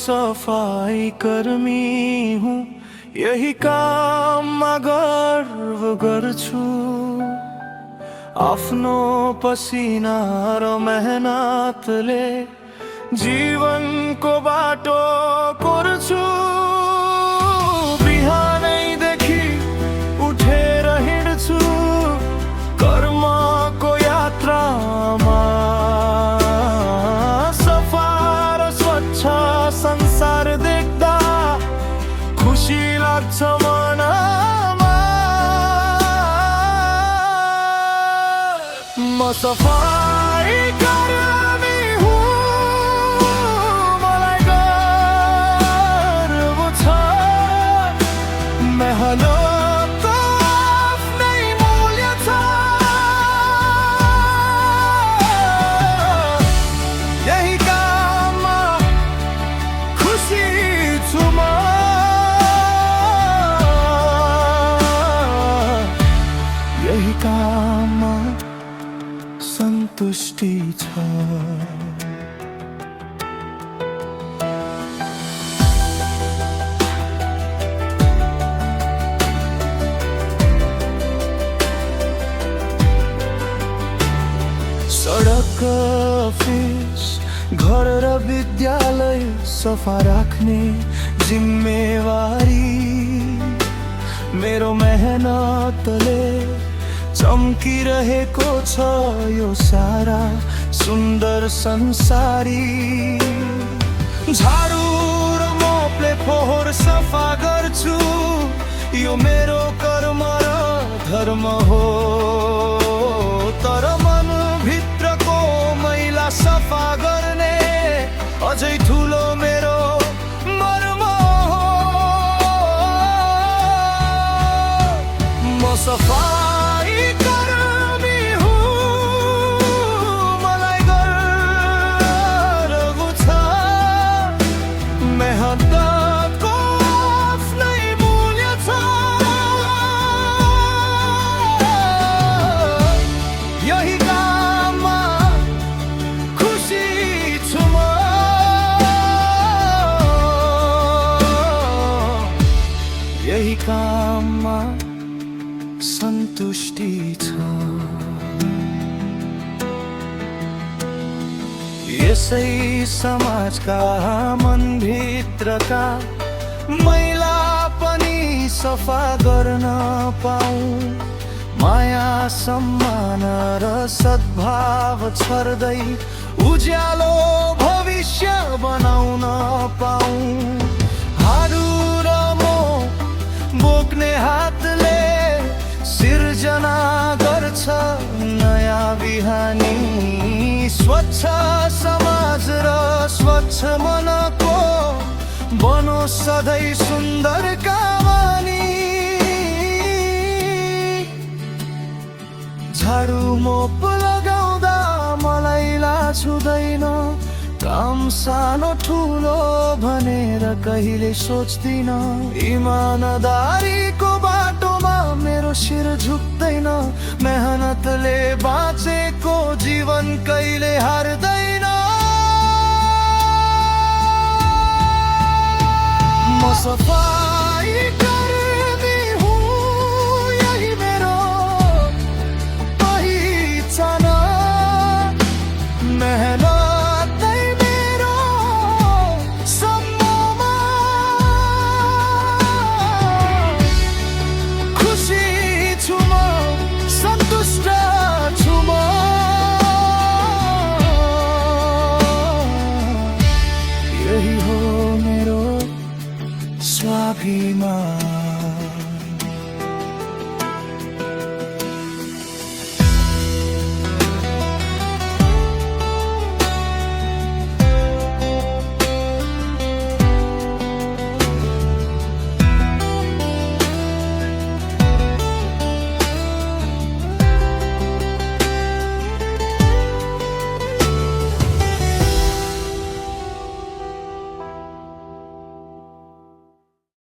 सफाई कर्मी हूँ, यही काममा गर्व गर्छु। आफ्नो पसिना र मेहनतले जीवनको बाटो कोर्छु। बिहानैदेखि उठेर हिँड्छु कर्मको यात्रामा। सफा र स्वच्छ संसार देख्दा खुसी लाग्छ मनमा। म सफाई कर्मी हुँ, मलाई गर्व छ। मेहनतको आफ्नै मूल्य छ। यही काममा खुसी छु म। यही काममा सन्तुष्टि छ। सडक, अफिस, घर र विद्यालय सफा राख्ने जिम्मेवारी मेरो मेहनतले चम्किरहेको छ यो सारा सुन्दर संसारी। झाडु र मोपले फोहोर सफा गर्छु, यो मेरो कर्म र धर्म हो। तर मनभित्रको मैला सफा गर्ने अझै ठुलो मेरो मर्म हो। म सफाई कर्मी हुँ, मलाई गर्व छ। मेहनतको आफ्नै मूल्य छ। यही काममा खुसी छु म। यही काममा सन्तुष्टि छ। यसै समाजका मनभित्रका मैला पनि सफा गर्न पाऊँ। माया, सम्मान र सद्भाव छर्दै उज्यालो भविष्य बनाउन पाऊँ। हाडु र मोह बोक्ने हातले सिर्जना गर्छ नयाँ बिहानी। स्वच्छ समाज र स्वच्छ मनको बनोस् सधैँ सुन्दर कहानी। झाडु मोप लगाउँदा मलाई लाज हुँदैन, काम सानो ठुलो भनेर कहिले सोच्दिन। इमानदारीको बाटोमा मेरो शिर झुक्दैन, मेहनतले बाँचेको जीवन कहिले हार्दैन। म सफाई कर्मी हुँ, यही मेरो पहिचान। मेहनतै मेरो सम्ममा खुसी छु म, सन्तुष्ट छु म। यही हो मेरो स्वाभिमान।